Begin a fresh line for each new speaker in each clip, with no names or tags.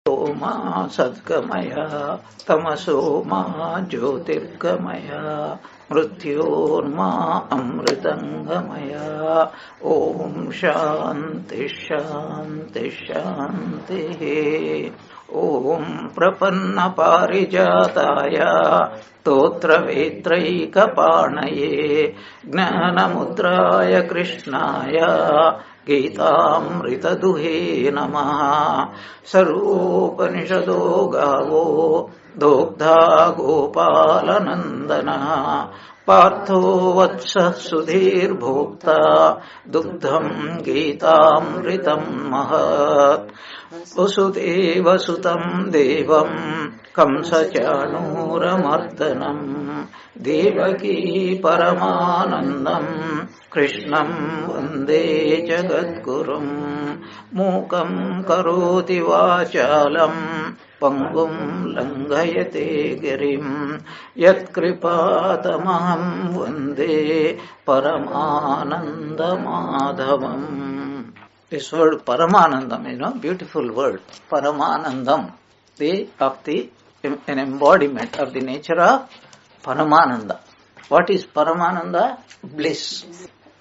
मा सद्गमय तमसो मा ज्योतिर्गमय मृत्योर्मा अमृतंगमय। ओम शांति शांति शांति। ओम प्रपन्न पारिजाताय स्तोत्रवेत्रैकपाणये ज्ञानमुद्राय कृष्णाय गीतामृतदुहे नमः। सर्वोपनिषदो गावो दोग्धा गोपालनन्दनः पार्थो वत्सः सुधीर्भोक्ता दुग्धं गीतामृतं महत्। वसुदेवसुतं देवं कंसचाणूरमर्दनं देवकी परमानन्दं कृष्णं वन्दे जगद्गुरुं। मूकं करोति वाचालं पङ्गुं लङ्घयते गिरिं यत्कृपातमहं वन्दे परमानन्दमाधवम्। This word Paramanandam, beautiful word. Paramanandam, an embodiment of the nature of Paramananda. What is Paramananda? Bliss.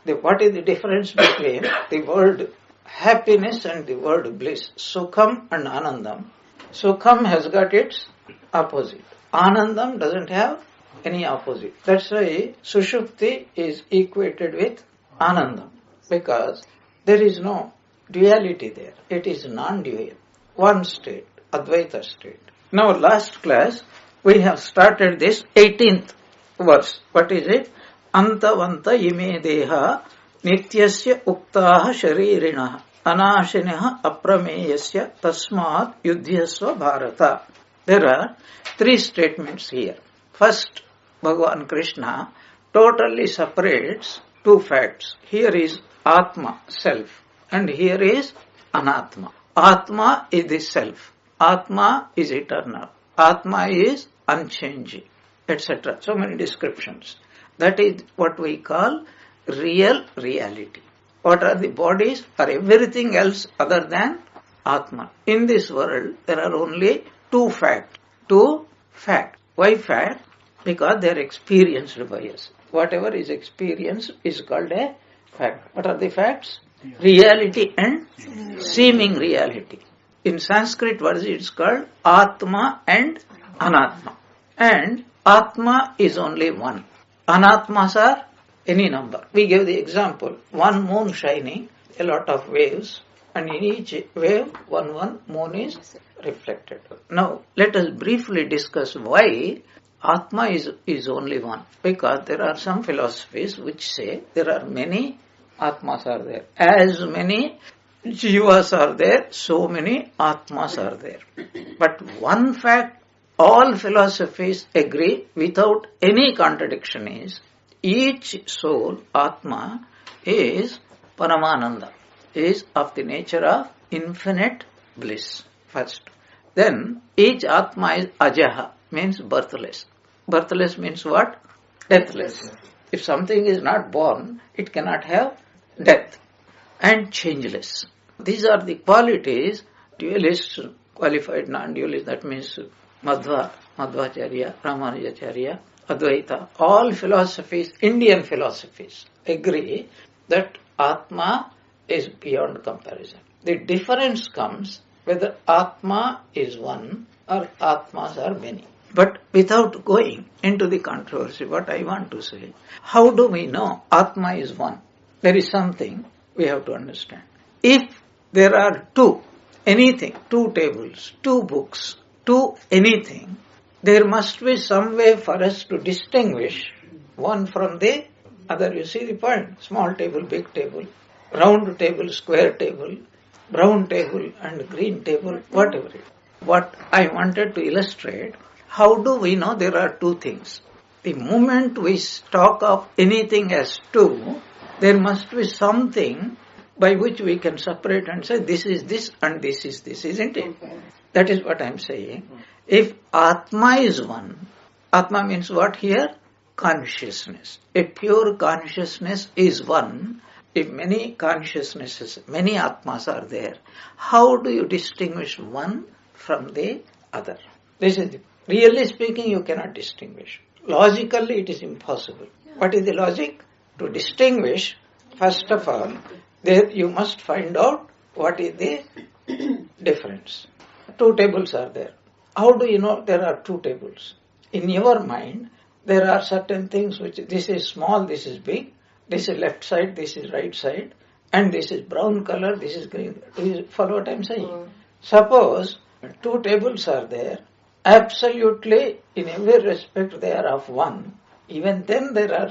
What is the difference between the word happiness and the word bliss? Sukham and Anandam. Sukham has got its opposite. Anandam doesn't have any opposite. That's why Sushupti is equated with Anandam, because there is no duality there. It is non-dual. One state, Advaita state. Now last class we have started this 18th verse. What is it? Antavanta ime deha nityasya uktaha sharirinaha anashinaha aprameyasya tasmat yudhyasva bharata. There are three statements here. First, Bhagavan Krishna totally separates two facts. Here is Atma, self, and here is Anatma. Atma is the self. Atma is eternal. Atma is unchanging, etc. So many descriptions. That is what we call real reality. What are the bodies or everything else other than Atma? In this world, there are only two facts. Two facts. Why fact? Because they are experienced by us. Whatever is experienced is called a fact. What are the facts? Reality and seeming reality. In Sanskrit words it is called Atma and Anatma. And Atma is only one. Anatmas are any number. We gave the example. One moon shining, a lot of waves, and in each wave one moon is reflected. Now let us briefly discuss why Atma is only one. Because there are some philosophies which say there are many Atmas are there. As many Jivas are there, so many Atmas are there. But one fact all philosophies agree without any contradiction is each soul, Atma, is Paramananda, is of the nature of infinite bliss. First. Then each Atma is Ajaha, means birthless. Birthless means what? Deathless. If something is not born, it cannot have death. And changeless. These are the qualities dualists, qualified non-dualists, that means Madhvacharya, Ramanujacharya, Advaita, all philosophies, Indian philosophies, agree that Atma is beyond comparison. The difference comes whether Atma is one or Atmas are many. But without going into the controversy, what I want to say, how do we know Atma is one? There is something we have to understand. If there are two tables, two books, two anything, there must be some way for us to distinguish one from the other. You see the point? Small table, big table, round table, square table, brown table and green table, whatever it is. What I wanted to illustrate, how do we know there are two things? The moment we talk of anything as two, there must be something by which we can separate and say this is this and this is this, isn't it? Okay. That is what I am saying. If Atma is one, Atma means what here? Consciousness. A pure consciousness is one. If many consciousnesses, many Atmas are there, how do you distinguish one from the other. Really speaking, you cannot distinguish. Logically, it is impossible. What is the logic? To distinguish, first of all, there you must find out what is the difference. Two tables are there. How do you know there are two tables? In your mind, there are certain things which, this is small, this is big, this is left side, this is right side, and this is brown color, this is green. Do you follow what I am saying? Suppose two tables are there, absolutely in every respect they are of one. Even then there are,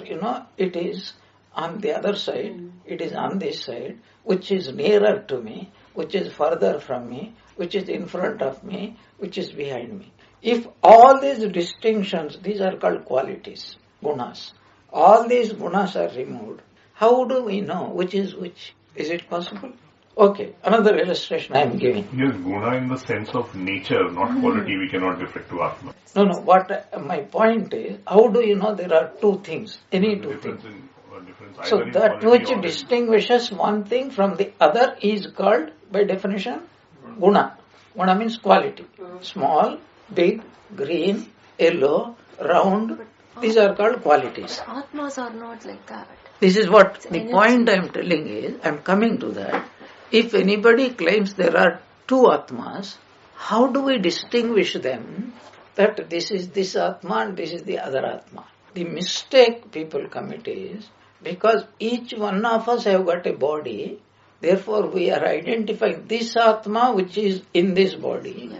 it is on the other side, it is on this side, which is nearer to me, which is further from me, which is in front of me, which is behind me. If all these distinctions, these are called qualities, gunas, all these gunas are removed, how do we know which is which? Is it possible? Okay, another illustration I am giving.
Yes, guna in the sense of nature, not quality, we cannot differ to Atma.
No, what my point is, how do you know there are two things, any two things? So that which distinguishes one thing from the other is called, by definition, guna. Guna means quality. Small, big, green, yellow, round, these are called qualities.
Atmas are not like that.
This is what the point I am telling is, I am coming to that. If anybody claims there are two Atmas, how do we distinguish them that this is this Atma and this is the other Atma? The mistake people commit is, because each one of us have got a body, therefore we are identifying this Atma which is in this body,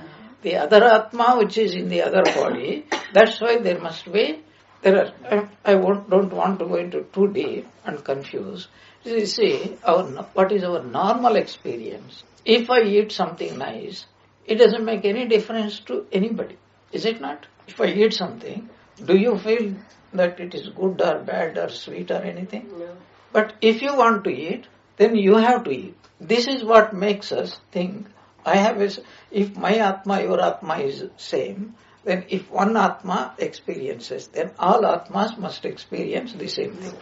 the other Atma which is in the other body. That's why there must be, don't want to go into too deep and confuse. You see, what is our normal experience? If I eat something nice, it doesn't make any difference to anybody. Is it not? If I eat something, do you feel that it is good or bad or sweet or anything?
No.
But if you want to eat, then you have to eat. This is what makes us think, if my Atma, your Atma is same, then if one Atma experiences, then all Atmas must experience the same thing.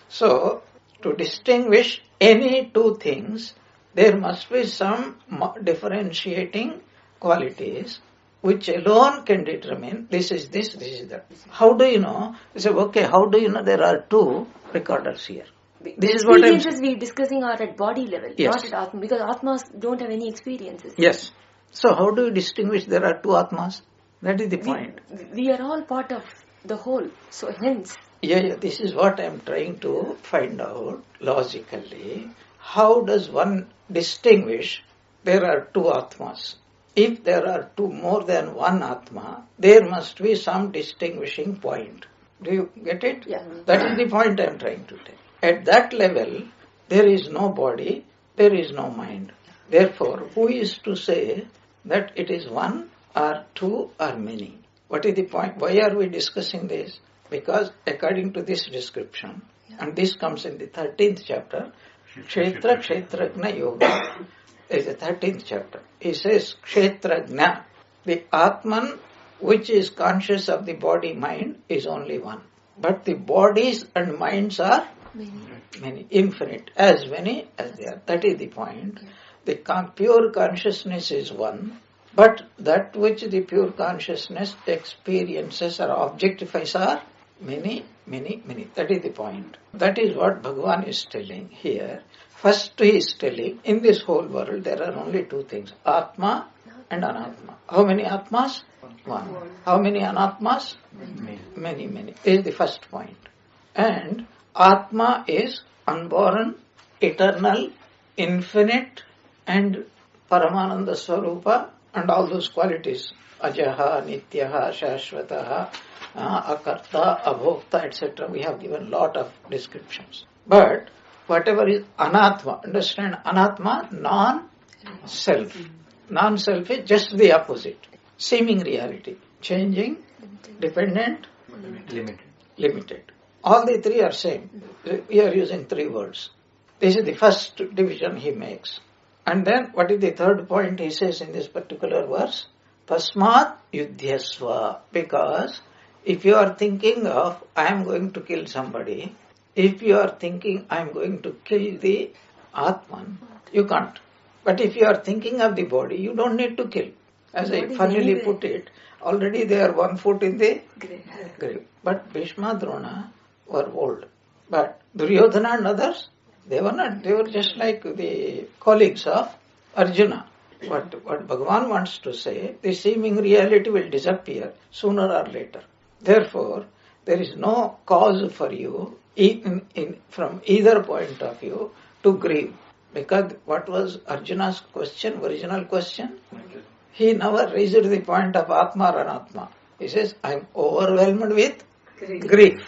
So, to distinguish any two things, there must be some differentiating qualities which alone can determine this is this is that. How do you know? You say, okay, how do you know there are two recorders here?
This is what experiences we are discussing are at body level,
yes,
not at Atma, because Atmas don't have any experiences.
Yes. So how do you distinguish there are two Atmas? That is the point.
We are all part of the whole, so hence.
Yeah, this is what I am trying to find out logically. How does one distinguish there are two Atmas? If there are more than one Atma, there must be some distinguishing point. Do you get it?
Yeah.
That is the point I am trying to tell. At that level, there is no body, there is no mind. Therefore, who is to say that it is one or two or many? What is the point? Why are we discussing this? Because according to this description, and this comes in the 13th chapter, Kshetra Kshetragna Yoga is the 13th chapter. He says, Kshetragna, the Atman which is conscious of the body mind is only one. But the bodies and minds are many, infinite, as many as they are. That is the point. The pure consciousness is one, but that which the pure consciousness experiences or objectifies are many, many, many. That is the point. That is what Bhagavan is telling here. First he is telling, in this whole world there are only two things, Atma and Anatma. How many Atmas? One. How many Anatmas? Many, many. This is the first point. And Atma is unborn, eternal, infinite, and Paramananda Swarupa, and all those qualities, Ajaha, Nityaha, Shashvataha, Akarta, Abhokta, etc. We have given lot of descriptions. But whatever is Anatma, understand Anatma, non-self. Non-self is just the opposite. Seeming reality, changing, dependent, limited. All the three are same. We are using three words. This is the first division he makes. And then what is the third point he says in this particular verse? Tasmat yudhyasva. Because if you are thinking of, I am going to kill somebody, if you are thinking, I am going to kill the Atman, you can't. But if you are thinking of the body, you don't need to kill. As
What
I
is
funnily
anyway?
put it, already they are 1 foot in the
Great.
grave. But Bhishma, Drona were old. But Duryodhana and others, they were not. They were just like the colleagues of Arjuna. What Bhagavan wants to say, the seeming reality will disappear sooner or later. Therefore, there is no cause for you, from either point of view, to grieve. Because what was Arjuna's question, original question? He never raised the point of Atma or Anatma. He says, I am overwhelmed with grief.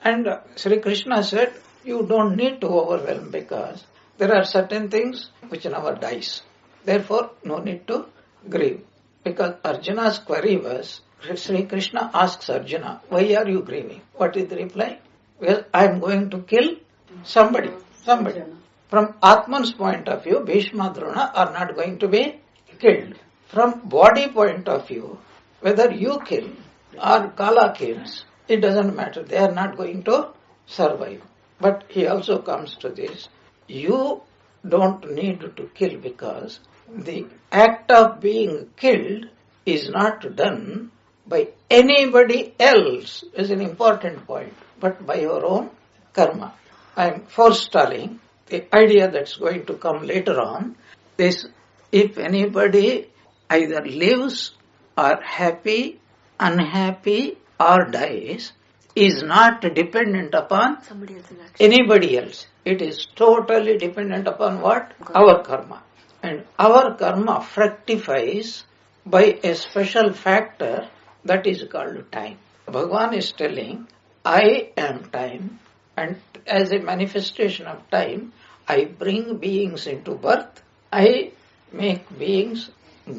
And Sri Krishna said, you don't need to overwhelm because there are certain things which never dies. Therefore, no need to grieve. Because Arjuna's query was, Sri Krishna asks Arjuna, why are you grieving? What is the reply? Well, I am going to kill somebody. From Atman's point of view, Bhishma, Drona are not going to be killed. From body point of view, whether you kill or Kala kills, it doesn't matter. They are not going to survive. But he also comes to this. You don't need to kill because the act of being killed is not done by anybody else, is an important point, but by your own karma. I am forestalling the idea that's going to come later on. This, if anybody either lives or happy, unhappy or dies, is not dependent upon
Somebody else's action.
anybody else. It is totally dependent upon what? Our karma. And our karma fructifies by a special factor that is called time. Bhagavan is telling, I am time, and as a manifestation of time, I bring beings into birth, I make beings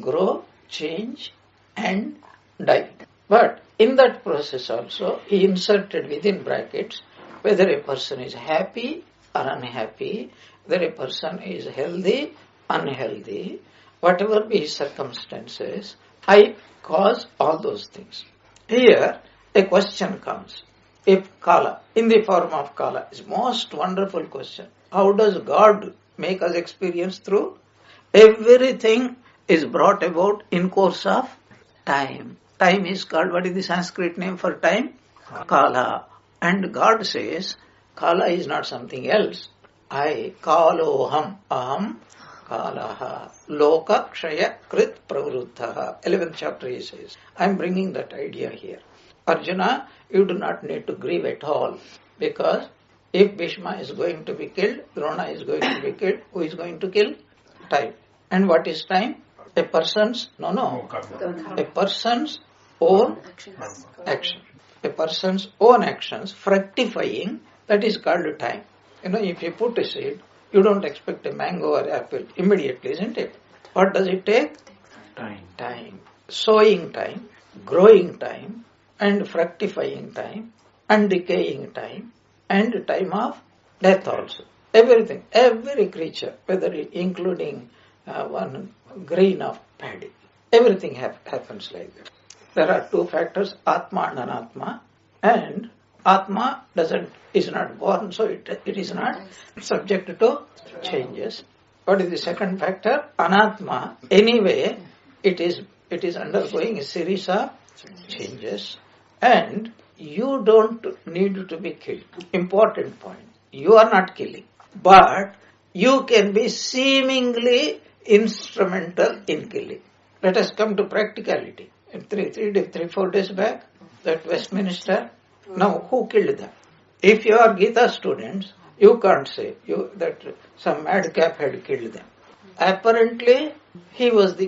grow, change and die. But in that process also, he inserted within brackets whether a person is happy or unhappy, whether a person is healthy, unhealthy, whatever be his circumstances, I cause all those things. Here, a question comes. If Kala, in the form of Kala, is most wonderful question. How does God make us experience through? Everything is brought about in course of time. Time is called, what is the Sanskrit name for time? Kala. And God says, Kala is not something else. I, Kaloham, Aham, Kalaha, Loka, Kshaya, Krit, Pravruttaha. 11th chapter he says. I am bringing that idea here. Arjuna, you do not need to grieve at all because if Bhishma is going to be killed, Drona is going to be killed, who is going to kill? Time. And what is time? A person's, a person's own action. A person's own actions fructifying, that is called time. If you put a seed, you don't expect a mango or apple immediately, isn't it? What does it take? Time. Sowing time, growing time, and fructifying time, and decaying time, and time of death also. Everything, every creature, whether including one grain of paddy, everything happens like that. There are two factors, Atma and Anatma, and Atma is not born, so it is not subject to changes. What is the second factor? Anatma, anyway, it is undergoing a series of changes, and you don't need to be killed. Important point. You are not killing, but you can be seemingly instrumental in killing. Let us come to practicality. 3-4 days back, that Westminster, now who killed them? If you are Gita students, you can't say that some madcap had killed them. Apparently, he was the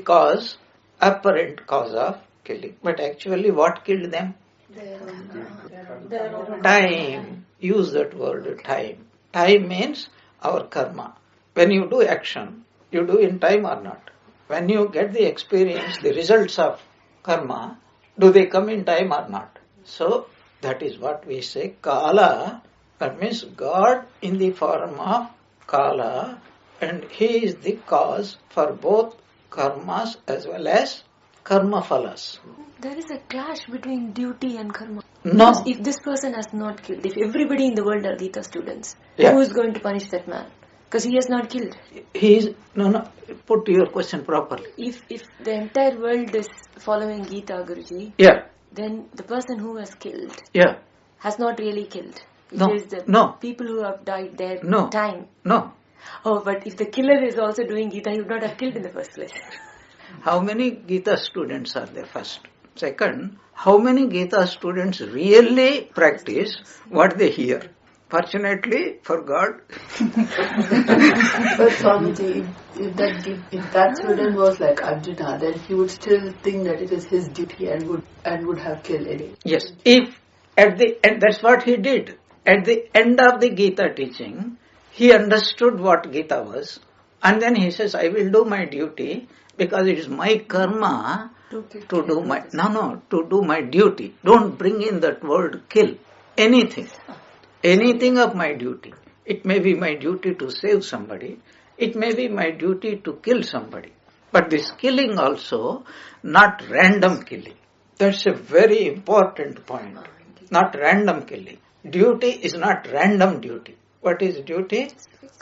apparent cause of killing. But actually, what killed them? Time. Use that word, time. Time means our karma. When you do action, you do in time or not? When you get the experience, the results of karma, do they come in time or not? So, that is what we say, Kala, that means God in the form of Kala, and He is the cause for both karmas as well as karma phalas.
There is a clash between duty and karma.
No.
Because if this person has not killed, if everybody in the world are Gita students,
Yeah.
who is going to punish that man? Because he has not killed.
He is, no, put your question properly.
If the entire world is following Gita, Guruji,
Yeah,
then the person who has killed
yeah,
has not really killed. It
No,
is the
no.
people who have died their
No.
time.
no.
Oh, but if the killer is also doing Gita, he would not have killed in the first place.
How many Gita students are there first? Second, how many Gita students really practice what they hear? Fortunately for God,
But Swamiji, if that student was like Arjuna, then he would still think that it is his duty and would have killed anyway.
yes, if at the end, that's what he did. At the end of the Gita teaching, he understood what Gita was, and then he says, I will do my duty because it is my karma to do my duty. Don't bring in that word kill. Anything of my duty. It may be my duty to save somebody. It may be my duty to kill somebody. But this killing also, not random killing. That's a very important point. Not random killing. Duty is not random duty. What is duty?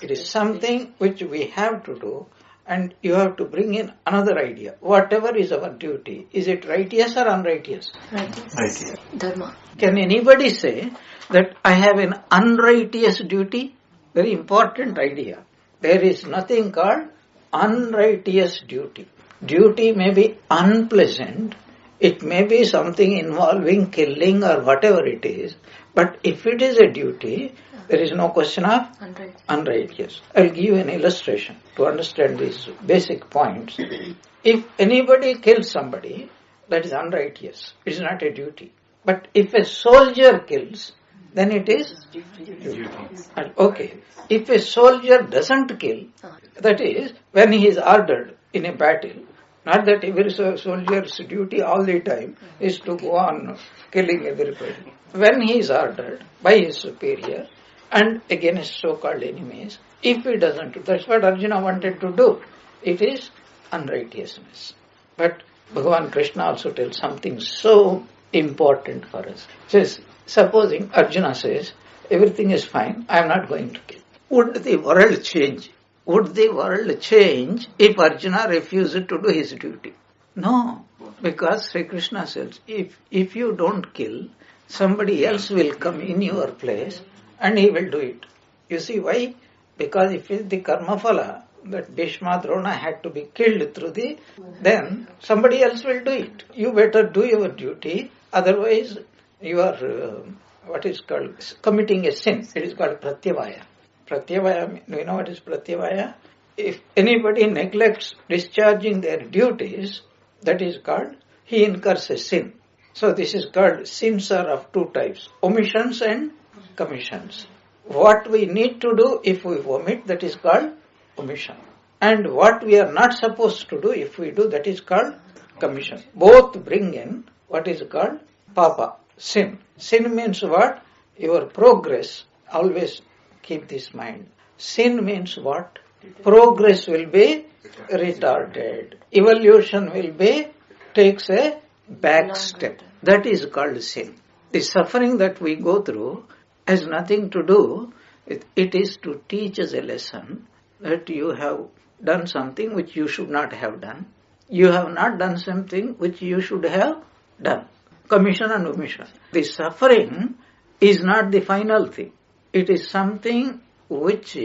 It is something which we have to do, and you have to bring in another idea. Whatever is our duty, is it righteous or unrighteous?
Righteous. Dharma.
Can anybody say that I have an unrighteous duty? Very important idea. There is nothing called unrighteous duty. Duty may be unpleasant. It may be something involving killing or whatever it is. But if it is a duty, there is no question of unrighteous. I'll give you an illustration to understand these basic points. If anybody kills somebody, that is unrighteous. It is not a duty. But if a soldier kills, then it is duty. Okay. If a soldier doesn't kill, that is, when he is ordered in a battle, not that every soldier's duty all the time is to go on killing everybody. When he is ordered by his superior and against so-called enemies, if he doesn't, that's what Arjuna wanted to do. It is unrighteousness. But Bhagavan Krishna also tells something so important for us. Says, supposing Arjuna says, everything is fine, I am not going to kill. Would the world change? Would the world change if Arjuna refused to do his duty? No, because Sri Krishna says, if you don't kill, somebody else will come in your place and he will do it. You see why? Because if it is the karma phala, that Bhishma Drona had to be killed through then somebody else will do it. You better do your duty, otherwise you are, what is called, committing a sin. It is called pratyavaya. Pratyavaya, do you know what is pratyavaya? If anybody neglects discharging their duties, that is called, he incurs a sin. So this is called, sins are of two types, omissions and commissions. What we need to do if we omit, that is called omission. And what we are not supposed to do, if we do, that is called commission. Both bring in what is called papa, sin. Sin means what? Your progress. Always keep this mind. Sin means what? Progress will be retarded. Evolution will be, takes a back step. That is called sin. The suffering that we go through has nothing to do with, it is to teach us a lesson that you have done something which you should not have done. You have not done something which you should have done. Commission and omission. The suffering is not the final thing. It is something which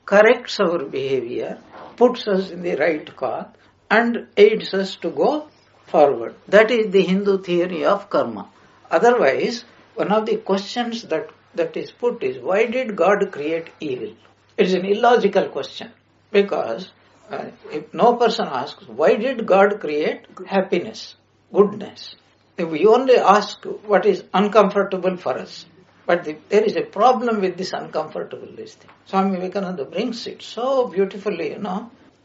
corrects our behavior, puts us in the right path, and aids us to go forward. That is the Hindu theory of karma. Otherwise, one of the questions that is put is, why did God create evil? It is an illogical question. Because if no person asks, why did God create happiness, goodness? We only ask what is uncomfortable for us. But there is a problem with this uncomfortable thing. Swami Vivekananda brings it so beautifully,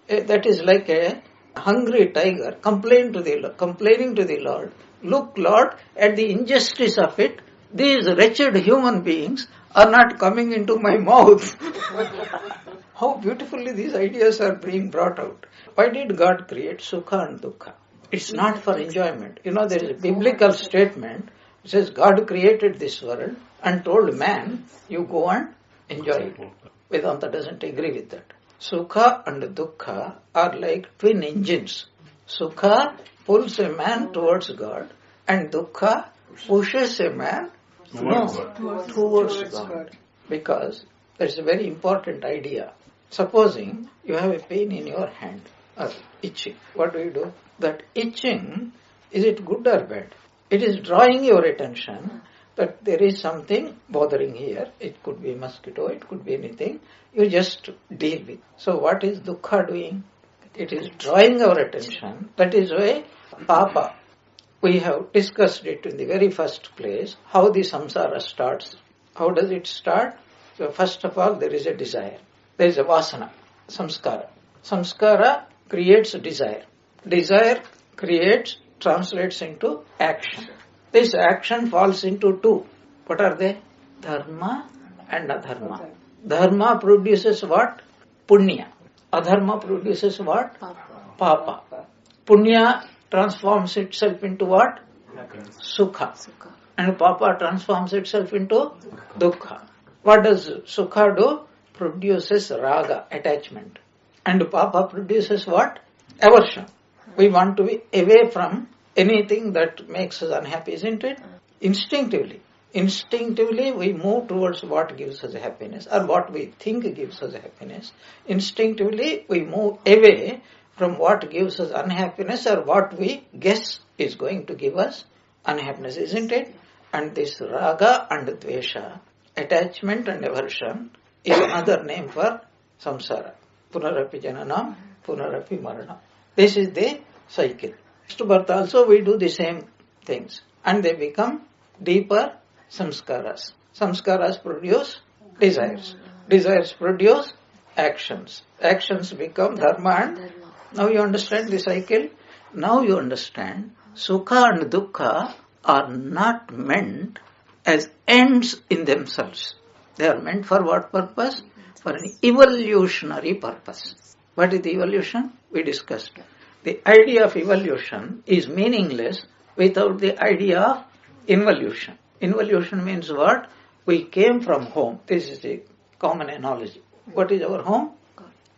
that is like a hungry tiger complaining to the Lord, look Lord, at the injustice of it, these wretched human beings are not coming into my mouth. How beautifully these ideas are being brought out. Why did God create Sukha and Dukkha? It's not for enjoyment. There is a biblical statement. It says God created this world and told man, you go and enjoy it. Vedanta doesn't agree with that. Sukha and Dukkha are like twin engines. Sukha pulls a man towards God and Dukkha pushes a man towards God. Because that's a very important idea. Supposing you have a pain in your hand or itching, what do? That itching, is it good or bad? It is drawing your attention that there is something bothering here. It could be mosquito, it could be anything. You just deal with. So what is dukkha doing? It is drawing our attention. That is why papa. We have discussed it in the very first place, how the samsara starts. How does it start? So first of all, there is a desire. There is a vasana, samskara. Samskara creates desire. Desire translates into action. This action falls into two. What are they? Dharma and adharma. Dharma produces what? Punya. Adharma produces what? Papa. Punya transforms itself into what? Sukha. And papa transforms itself into dukkha. What does sukha do? Produces raga, attachment. And papa produces what? Aversion. We want to be away from anything that makes us unhappy, isn't it? Instinctively. Instinctively we move towards what gives us happiness or what we think gives us happiness. Instinctively we move away from what gives us unhappiness or what we guess is going to give us unhappiness, isn't it? And this raga and dvesha, attachment and aversion, is another name for samsara. Punarapi jananam, punarapi maranam. This is the cycle. Next birth also we do the same things and they become deeper samskaras. Samskaras produce desires. Desires produce actions. Actions become dharma and now you understand the cycle. Now you understand sukha and dukkha are not meant as ends in themselves. They are meant for what purpose? For an evolutionary purpose. What is the evolution? We discussed. The idea of evolution is meaningless without the idea of involution. Involution means what? We came from home. This is the common analogy. What is our home?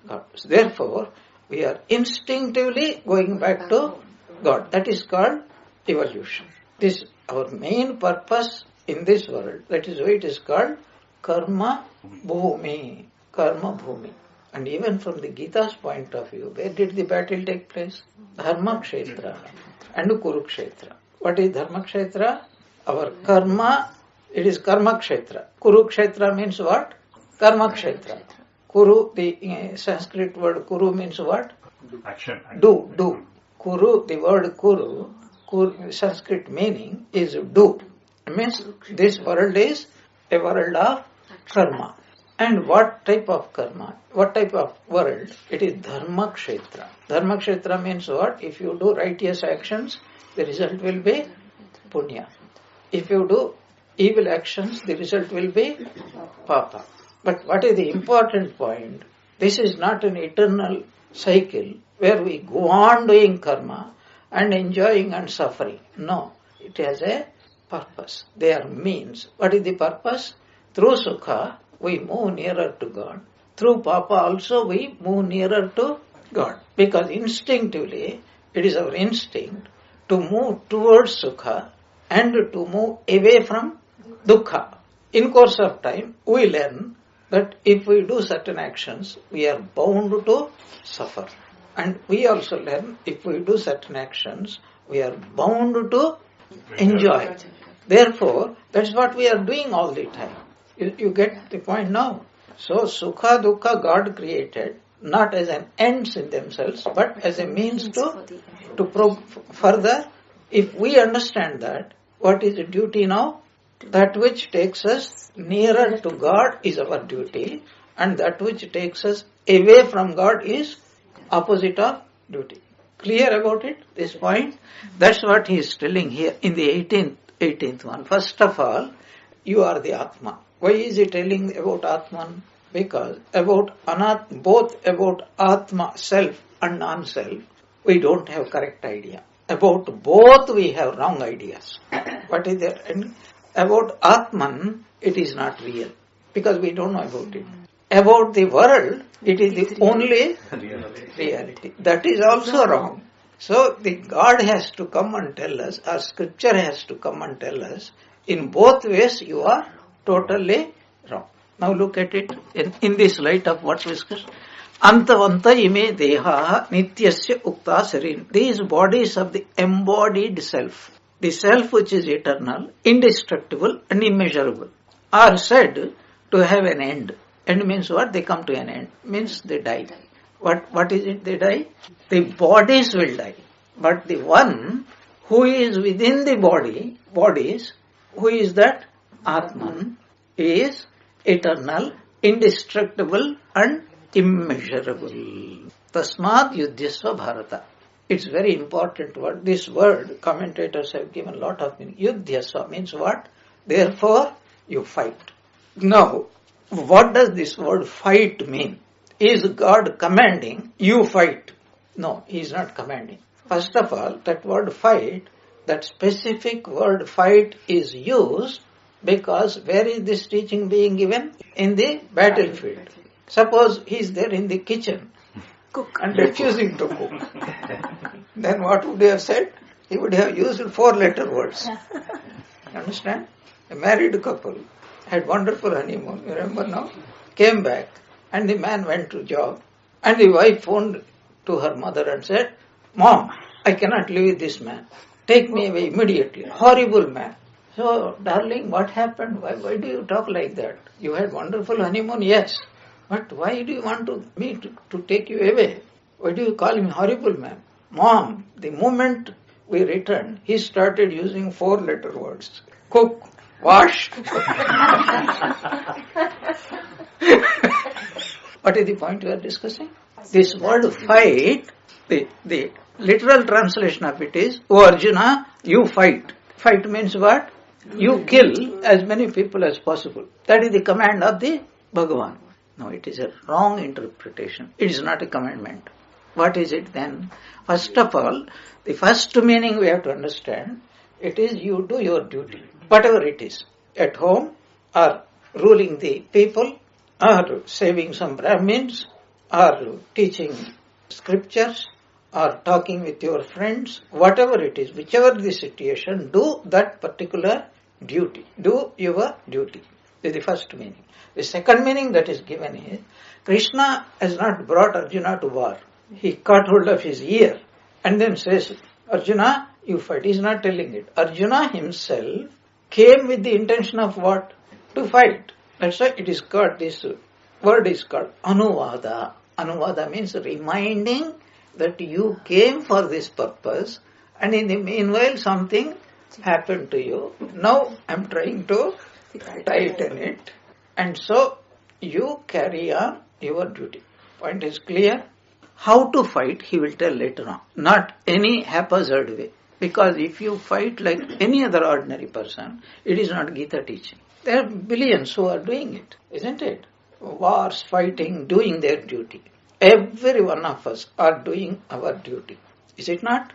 God. Therefore, we are instinctively going back to God. That is called evolution. This our main purpose in this world. That is why it is called karma bhumi. Karma bhumi. And even from the Gita's point of view, where did the battle take place? Dharma kshetra and Kurukshetra. What is Dharma kshetra? Our karma, it is karma kshetra. Kurukshetra means what? Karma kshetra. Kuru, the Sanskrit word kuru means what?
Action.
Do. Kuru, the word kuru, Sanskrit meaning is do. It means this world is a world of karma. And what type of karma? What type of world? It is dharma kshetra. Dharma kshetra means what? If you do righteous actions, the result will be punya. If you do evil actions, the result will be papa. But what is the important point? This is not an eternal cycle where we go on doing karma and enjoying and suffering. No, it has a purpose. They are means. What is the purpose? Through sukha, we move nearer to God. Through papa also we move nearer to God. Because instinctively, it is our instinct to move towards sukha and to move away from dukkha. In course of time, we learn that if we do certain actions, we are bound to suffer. And we also learn if we do certain actions, we are bound to enjoy. Therefore, that's what we are doing all the time. You get the point now. So, sukha, dukkha, God created not as an ends in themselves, but as a means to further. If we understand that, what is the duty now? That which takes us nearer to God is our duty, and that which takes us away from God is opposite of duty. Clear about it, this point? That's what he is telling here in the 18th one. First of all, you are the Atma. Why is he telling about Atman? Because both about Atma, self and non-self, we don't have correct idea. About both we have wrong ideas. What is that? And about Atman, it is not real. Because we don't know about it. about the world, it is the only reality. That is also wrong. So the God has to come and tell us, or scripture has to come and tell us, in both ways you are totally wrong. Now look at it in this light of what we discussed. Antavanta ime deha nityasya ukta sarin. These bodies of the embodied self, the self which is eternal, indestructible and immeasurable, are said to have an end. End means what? They come to an end. Means they die. What is it they die? The bodies will die. But the one who is within the bodies, who is that? Atman, is eternal, indestructible and immeasurable. Tasmat yudhyasva bharata. It's very important word. This word, commentators have given a lot of meaning. Yudhyasva means what? Therefore, you fight. Now, what does this word fight mean? Is God commanding, you fight? No, He is not commanding. First of all, that word fight, that specific word fight is used because where is this teaching being given? In the battlefield. Suppose he is there in the kitchen and refusing to cook. Then what would he have said? He would have used 4-letter words. Understand? A married couple had wonderful honeymoon, you remember now? Came back and the man went to job and the wife phoned to her mother and said, Mom, I cannot live with this man. Take me away immediately. Horrible man. So, darling, what happened? Why do you talk like that? You had wonderful honeymoon, yes. But why do you want me to take you away? Why do you call him horrible man? Mom, the moment we returned, he started using 4-letter words. Cook, wash. What is the point we are discussing? This word fight, the literal translation of it is, O Arjuna, you fight. Fight means what? You kill as many people as possible. That is the command of the Bhagavan. No, it is a wrong interpretation. It is not a commandment. What is it then? First of all, the first meaning we have to understand, it is you do your duty. Whatever it is. At home, or ruling the people, or saving some Brahmins, or teaching scriptures, or talking with your friends, whatever it is, whichever the situation, do that particular duty. Do your duty. This is the first meaning. The second meaning that is given is, Krishna has not brought Arjuna to war. He caught hold of his ear and then says, Arjuna, you fight. He is not telling it. Arjuna himself came with the intention of what? To fight. That's why it is called, this word is called Anuvada. Anuvada means reminding that you came for this purpose and in the meanwhile something happened to you. Now I am trying to tighten it and so you carry on your duty. Point is clear? How to fight he will tell later on. Not any haphazard way. Because if you fight like any other ordinary person, it is not Gita teaching. There are billions who are doing it, isn't it? Wars, fighting, doing their duty. Every one of us are doing our duty. Is it not?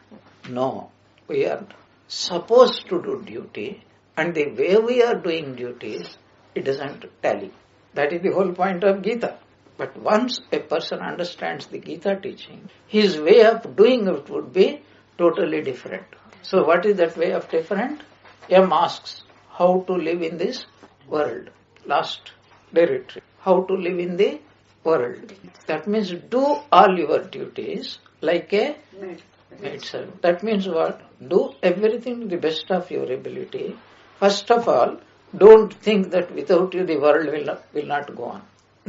No. We are supposed to do duty and the way we are doing duties, it doesn't tally. That is the whole point of Gita. But once a person understands the Gita teaching, his way of doing it would be totally different. So what is that way of different? M asks, how to live in this world? Last retreat. How to live in the world. That means do all your duties like a maid servant. That means what? Do everything to the best of your ability. First of all, don't think that without you the world will not go on.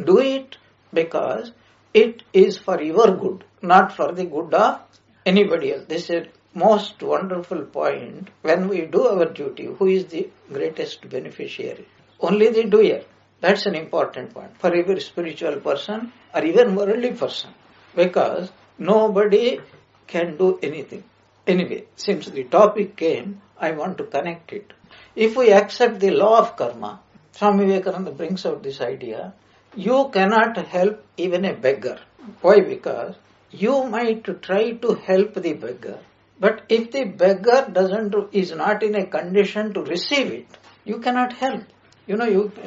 Do it because it is for your good, not for the good of anybody else. This is a most wonderful point. When we do our duty, who is the greatest beneficiary? Only the doer. That's an important point for every spiritual person or even worldly person. Because nobody can do anything. Anyway, since the topic came, I want to connect it. If we accept the law of karma, Swami Vivekananda brings out this idea, you cannot help even a beggar. Why? Because you might try to help the beggar, but if the beggar is not in a condition to receive it, you cannot help.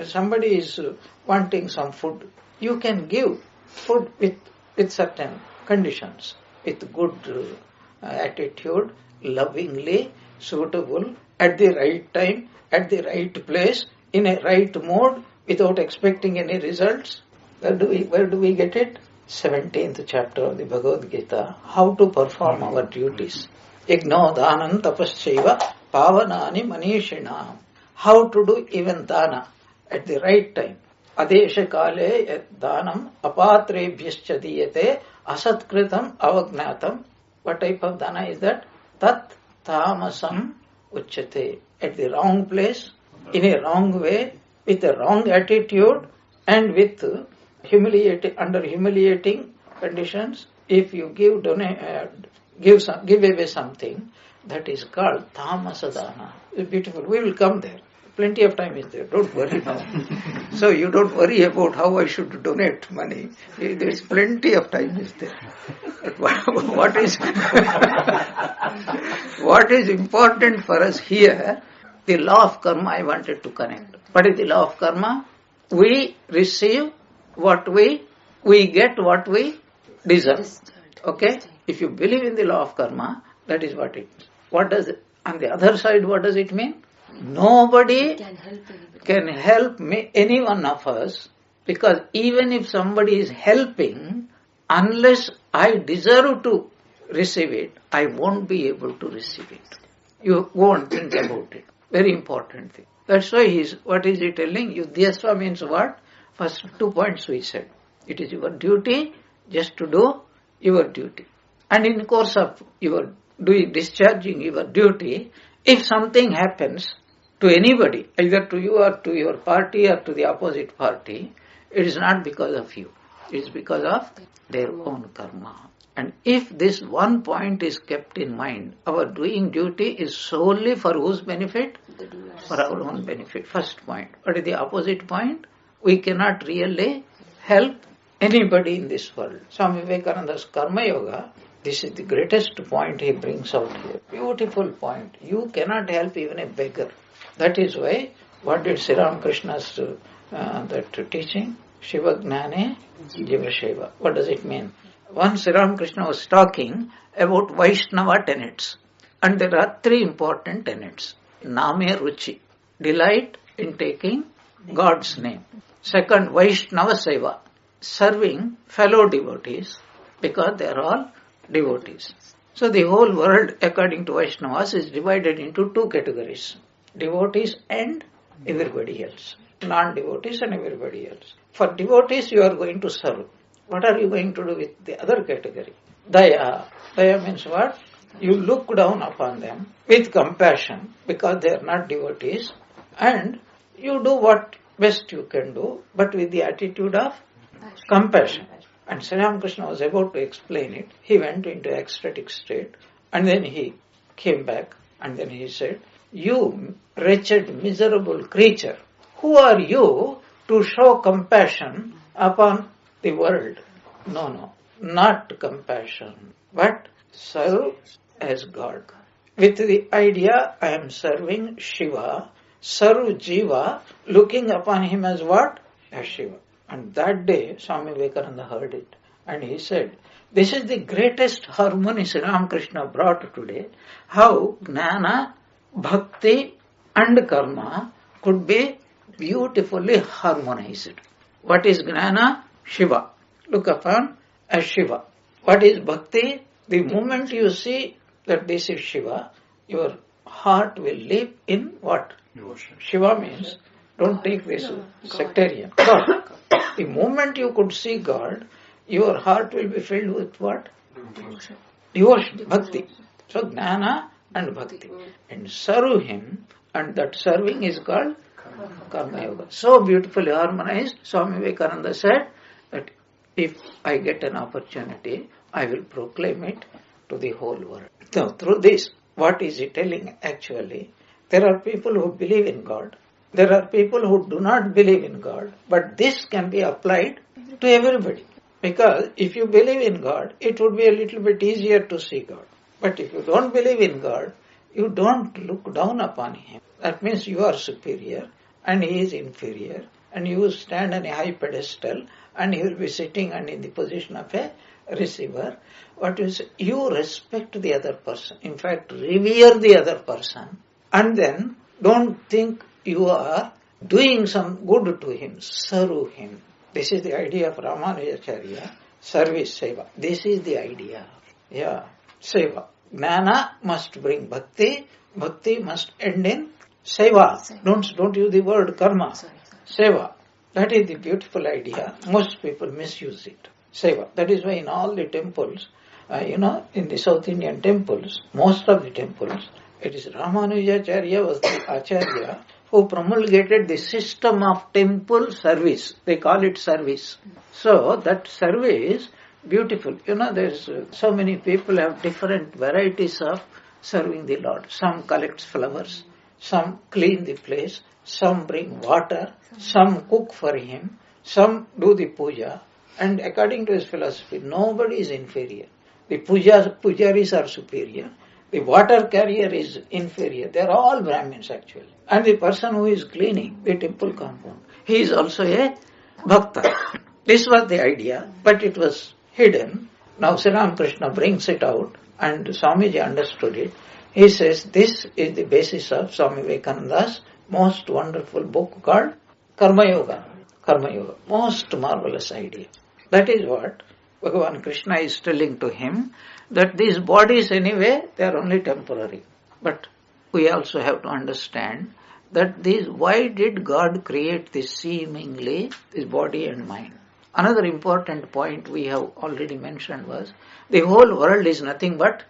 Somebody is wanting some food You can give food with certain conditions, with good attitude, lovingly, suitable, at the right time, at the right place, in a right mode, without expecting any results. Where do we get it? 17th chapter of the Bhagavad Gita. How to perform our duties. Igno dhanam tapaschaiva pavanani manishina. How to do even dana at the right time. Adesha kale dhanam apatrebhyascha diyate asatkritam avagnatam. What type of dana is that? Tat tamasam uchyate. At the wrong place, in a wrong way, with a wrong attitude, and with under humiliating conditions. If you give away something, that is called tamasadana. It's beautiful. We will come there. Plenty of time is there. Don't worry now. So you don't worry about how I should donate money. There is plenty of time is there. What is what is important for us here? The law of karma I wanted to connect. What is the law of karma? We receive what we get what we deserve. Okay? If you believe in the law of karma, that is what it means. What does it, on the other side, what does it mean? Nobody can help any one of us, because even if somebody is helping, unless I deserve to receive it, I won't be able to receive it. You won't think about it. Very important thing. That's why what is he telling? Yudhyasva means what? First 2 points we said. It is your duty just to do your duty. And in course of your discharging your duty, if something happens to anybody, either to you or to your party or to the opposite party, it is not because of you. It is because of their own karma. And if this one point is kept in mind, our doing duty is solely for whose benefit? For our own benefit. First point. What is the opposite point? We cannot really help anybody in this world. Swami Vivekananda's Karma Yoga, this is the greatest point he brings out here. Beautiful point. You cannot help even a beggar. That is why, what did Sri Ramakrishna's that teaching? Shiva Gnane Jiva Shiva. What does it mean? Once Sri Ramakrishna was talking about Vaishnava tenets. And there are 3 important tenets. Name Ruchi, delight in taking God's name. Second, Vaishnava Seva, serving fellow devotees, because they are all devotees. So the whole world, according to Vaishnavas, is divided into 2 categories. Devotees and everybody else. Non-devotees and everybody else. For devotees, you are going to serve. What are you going to do with the other category? Daya. Daya means what? You look down upon them with compassion, because they are not devotees, and you do what best you can do, but with the attitude of compassion. And Sri Ramakrishna was about to explain it. He went into ecstatic state, and then he came back, and then he said, "You wretched, miserable creature, who are you to show compassion upon the world?" No, not compassion, but serve as God. With the idea, I am serving Shiva, serve Jiva, looking upon him as what? As Shiva. And that day, Swami Vivekananda heard it. And he said, this is the greatest harmony Sri Ramakrishna brought today. How Jnana, Bhakti and Karma could be beautifully harmonized. What is Jnana? Shiva. Look upon as Shiva. What is Bhakti? The moment you see that this is Shiva, your heart will leap in what?
Devotion.
Shiva means, don't take this sectarian. God. The moment you could see God, your heart will be filled with what? Devotion. Bhakti. So Jnana and Bhakti. And serve him, and that serving is called Karma Yoga. So beautifully harmonized, Swami Vivekananda said that if I get an opportunity, I will proclaim it to the whole world. So through this, what is he telling actually? There are people who believe in God. There are people who do not believe in God. But this can be applied to everybody. Because if you believe in God, it would be a little bit easier to see God. But if you don't believe in God, you don't look down upon him. That means you are superior and he is inferior, and you stand on a high pedestal and he will be sitting and in the position of a receiver. What is, you respect the other person, in fact revere the other person, and then don't think you are doing some good to him, serve him. This is the idea of Ramanujacharya, service, seva. This is the idea. Yeah, seva. Jnana must bring bhakti, bhakti must end in seva. Don't use the word karma. Seva. That is the beautiful idea. Most people misuse it. Seva. That is why in all the temples, in the South Indian temples, most of the temples, it is Ramanujacharya was the Acharya who promulgated the system of temple service. They call it service. So that service, beautiful. There's so many people have different varieties of serving the Lord. Some collect flowers, some clean the place, some bring water, some cook for him, some do the puja. And according to his philosophy, nobody is inferior. The pujaris are superior. The water carrier is inferior. They are all Brahmins actually. And the person who is cleaning the temple compound, he is also a bhakta. This was the idea, but it was hidden. Now Sri Ramakrishna brings it out and Swamiji understood it. He says this is the basis of Swami Vivekananda's most wonderful book called Karma Yoga. Karma Yoga. Most marvelous idea. That is what Bhagavan Krishna is telling to him, that these bodies anyway, they are only temporary. But we also have to understand that why did God create this seemingly, this body and mind? Another important point we have already mentioned was, the whole world is nothing but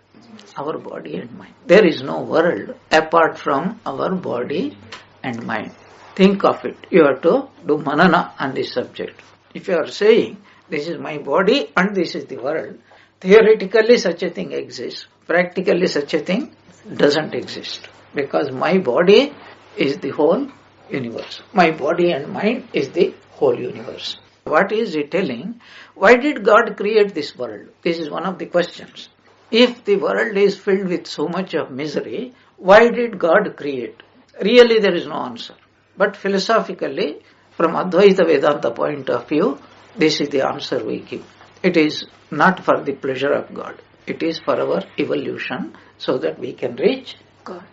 our body and mind. There is no world apart from our body and mind. Think of it. You have to do manana on this subject. If you are saying, this is my body and this is the world, theoretically such a thing exists. Practically such a thing doesn't exist. Because my body is the whole universe. My body and mind is the whole universe. What is he telling? Why did God create this world? This is one of the questions. If the world is filled with so much of misery, why did God create? Really there is no answer. But philosophically, from Advaita Vedanta point of view, this is the answer we give. It is not for the pleasure of God. It is for our evolution so that we can reach God.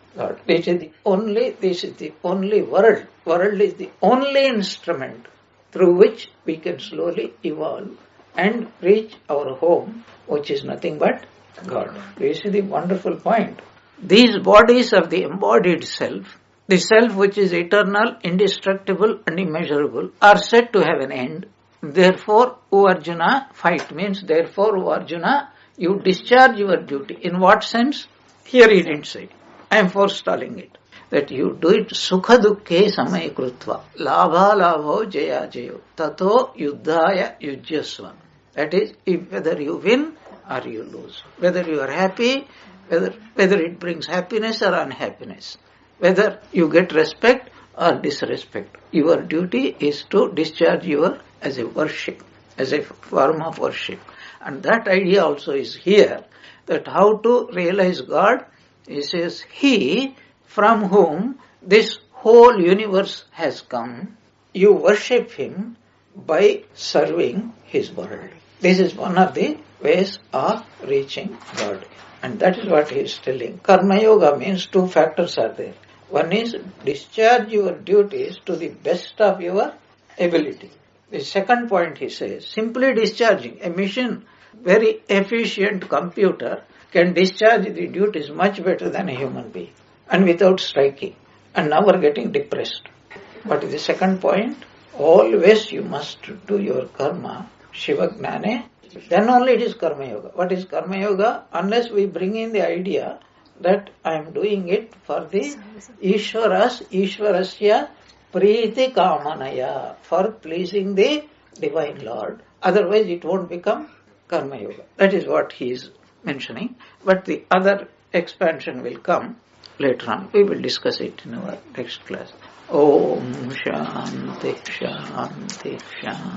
This is the only world. World is the only instrument through which we can slowly evolve and reach our home, which is nothing but God. This is the wonderful point. These bodies of the embodied self, the self which is eternal, indestructible and immeasurable, are said to have an end. Therefore, O Arjuna, fight means, therefore, O Arjuna, you discharge your duty. In what sense? Here he didn't say. I am forestalling it. That you do it sukha dukkhe samay krutva. Labha labho jaya jayo. Tato yuddhaya yujyasva. That is, whether you win or you lose. Whether you are happy, whether it brings happiness or unhappiness. Whether you get respect or disrespect. Your duty is to discharge as a worship, as a form of worship. And that idea also is here, that how to realize God. He says, He from whom this whole universe has come, you worship Him by serving His world. This is one of the ways of reaching God. And that is what he is telling. Karma Yoga means two factors are there. One is discharge your duties to the best of your ability. The second point he says, simply discharging. A machine, very efficient computer, can discharge the duties much better than a human being and without striking and never getting depressed. What is the second point? Always you must do your karma, Shiva Gnane, then only it is Karma Yoga. What is Karma Yoga? Unless we bring in the idea that I am doing it for the Ishwarasya Priti Kamanaya, for pleasing the Divine Lord. Otherwise it won't become Karma Yoga. That is what he is mentioning. But the other expansion will come later on. We will discuss it in our next class. Om Shanti Shanti Shanti.